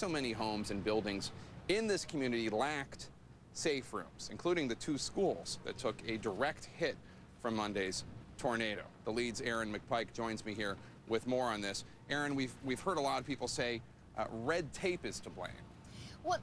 so many homes and buildings in this community lacked safe rooms, including the 2 schools that took a direct hit from Monday's tornado. The Lead's Aaron McPike joins me here with more on this. Aaron, we've heard a lot of people say red tape is to blame. Well,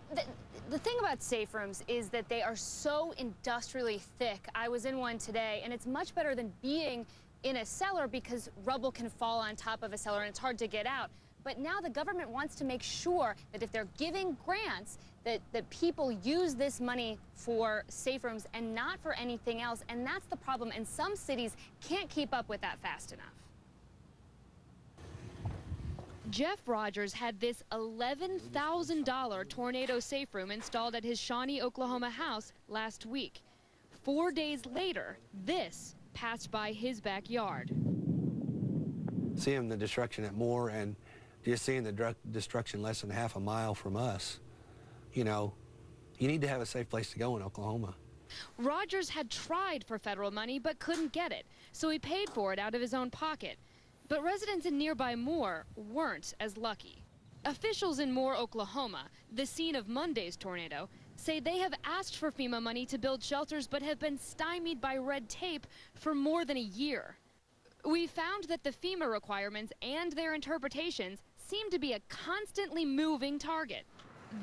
the thing about safe rooms is that they are so industrially thick. I was in one today, and it's much better than being in a cellar because rubble can fall on top of a cellar and it's hard to get out. But now the government wants to make sure that if they're giving grants, that people use this money for safe rooms and not for anything else. And that's the problem. And some cities can't keep up with that fast enough. Jeff Rogers had this $11,000 tornado safe room installed at his Shawnee, Oklahoma house last week. 4 days later, this passed by his backyard. Seeing the destruction at Moore and just seeing the destruction less than half a mile from us, you know, you need to have a safe place to go in Oklahoma. Rogers had tried for federal money but couldn't get it, so he paid for it out of his own pocket. But residents in nearby Moore weren't as lucky. Officials in Moore, Oklahoma, the scene of Monday's tornado, say they have asked for FEMA money to build shelters but have been stymied by red tape for more than a year. We found that the FEMA requirements and their interpretations seem to be a constantly moving target.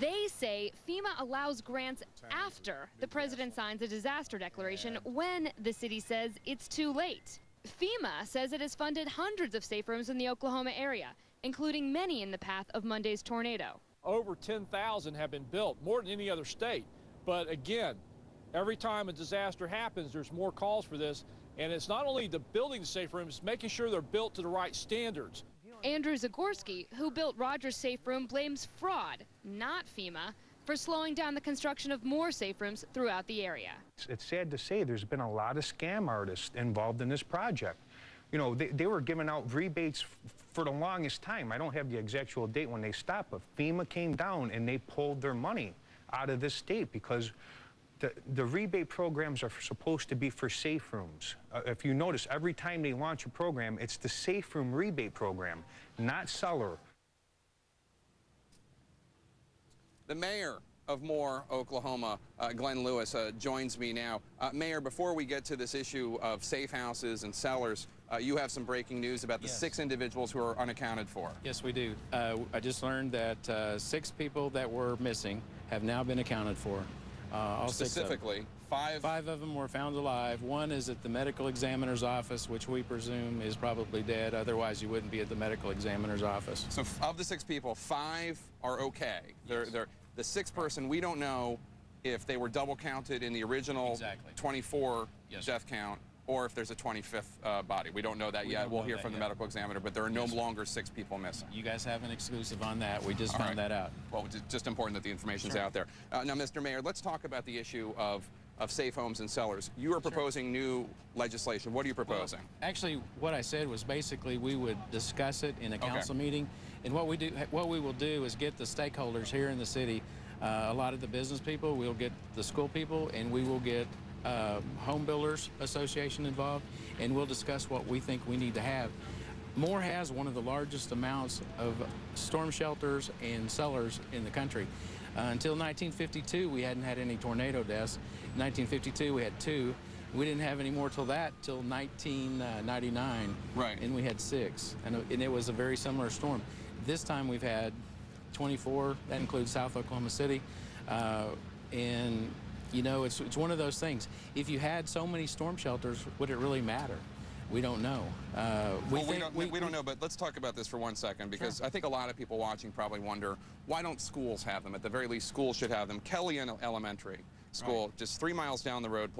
They say FEMA allows grants after the president signs a disaster declaration when the city says it's too late. FEMA says it has funded hundreds of safe rooms in the Oklahoma area, including many in the path of Monday's tornado. Over 10,000 have been built, more than any other state. But again, every time a disaster happens, there's more calls for this. And it's not only the building the safe rooms, it's making sure they're built to the right standards. Andrew Zagorski, who built Rogers' safe room, blames fraud, not FEMA, for slowing down the construction of more safe rooms throughout the area. It's sad to say there's been a lot of scam artists involved in this project. You know, they were giving out rebates for the longest time. I don't have the exact date when they stopped, but FEMA came down and they pulled their money out of this state because the rebate programs are supposed to be for safe rooms. If you notice, every time they launch a program, it's the safe room rebate program, not cellar. The mayor of Moore, Oklahoma, Glenn Lewis, joins me now. Mayor, before we get to this issue of safe houses and cellars, you have some breaking news about the 6 individuals who are unaccounted for. Yes, we do. I just learned that 6 people that were missing have now been accounted for. All Specifically, 5 of them were found alive. 1 is at the medical examiner's office, which we presume is probably dead. Otherwise, you wouldn't be at the medical examiner's office. So of the 6 people, 5 are okay. Yes. The 6th person, we don't know if they were double counted in the original 24 death count or if there's a 25th body. We don't know that yet. We'll hear from the medical examiner, but there are no longer 6 people missing. You guys have an exclusive on that. We just found that out. Well, it's just important that the information's out there. Now, Mr. Mayor, let's talk about the issue of safe homes and cellars. You are proposing new legislation. What are you proposing? Well, actually, what I said was basically we would discuss it in a council meeting, and what we will do is get the stakeholders here in the city, a lot of the business people, we'll get the school people, and we will get Home Builders Association involved, and we'll discuss what we think we need to have. Moore has one of the largest amounts of storm shelters and cellars in the country. Until 1952, we hadn't had any tornado deaths. In 1952, we had 2. We didn't have any more till 1999, and we had 6, and it was a very similar storm. This time we've had 24. That includes South Oklahoma City, and you know, it's one of those things. If you had so many storm shelters, would it really matter? We don't know. We don't know, but let's talk about this for 1 second, because I think a lot of people watching probably wonder, why don't schools have them? At the very least, schools should have them. Kelly Elementary School, just 3 miles down the road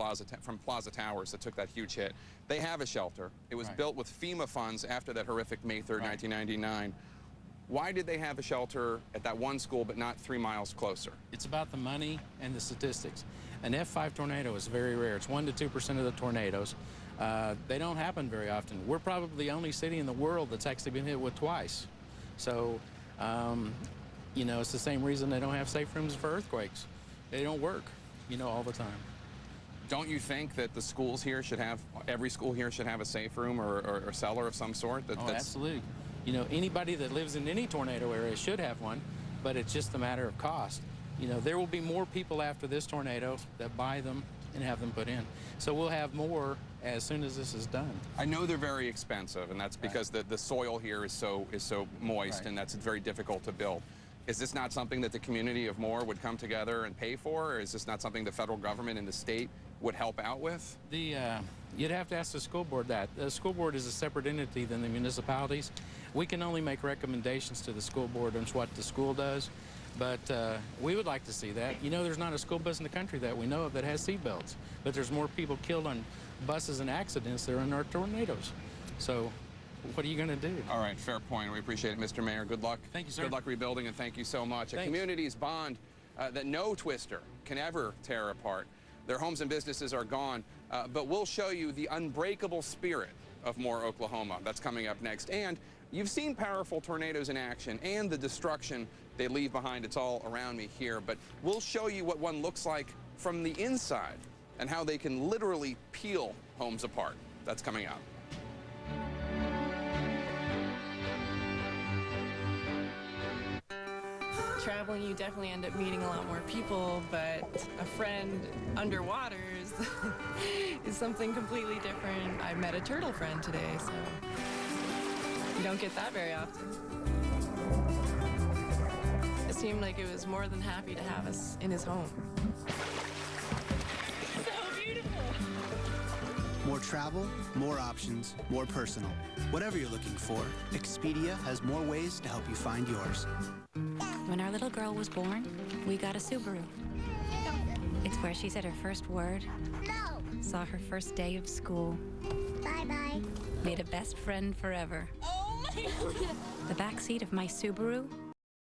from Plaza Towers that took that huge hit. They have a shelter. It was built with FEMA funds after that horrific May 3rd, 1999. Why did they have a shelter at that one school but not 3 miles closer? It's about the money and the statistics. An F5 tornado is very rare. It's 1 to 2% of the tornadoes. They don't happen very often. We're probably the only city in the world that's actually been hit with twice. So, you know, it's the same reason they don't have safe rooms for earthquakes. They don't work, you know, all the time. Don't you think that the schools here should have, every school here should have a safe room or cellar of some sort? Absolutely. You know, anybody that lives in any tornado area should have one, but it's just a matter of cost. You know, there will be more people after this tornado that buy them and have them put in. So we'll have more as soon as this is done. I know they're very expensive, and that's because the soil here is so moist, and that's very difficult to build. Is this not something that the community of Moore would come together and pay for, or is this not something the federal government and the state would help out with? You'd have to ask the school board that. The school board is a separate entity than the municipalities. We can only make recommendations to the school board on what the school does, but we would like to see that. You know, there's not a school bus in the country that we know of that has seat belts, but there's more people killed on buses and accidents than in our tornadoes. So what are you going to do? All right, fair point. We appreciate it, Mr. Mayor. Good luck. Thank you, sir. Good luck rebuilding, and thank you so much. Thanks. A community's bond that no twister can ever tear apart. Their homes and businesses are gone, but we'll show you the unbreakable spirit of Moore, Oklahoma. That's coming up next. And you've seen powerful tornadoes in action and the destruction they leave behind. It's all around me here, but we'll show you what one looks like from the inside and how they can literally peel homes apart. That's coming up. Traveling, you definitely end up meeting a lot more people, but a friend underwater is something completely different. I met a turtle friend today, so you don't get that very often. It seemed like it was more than happy to have us in his home. So beautiful. More travel, more options, more personal. Whatever you're looking for, Expedia has more ways to help you find yours. When our little girl was born, we got a Subaru. It's where she said her first word, No. saw her first day of school, Bye-bye. made a best friend forever. Oh my God. The back seat of my Subaru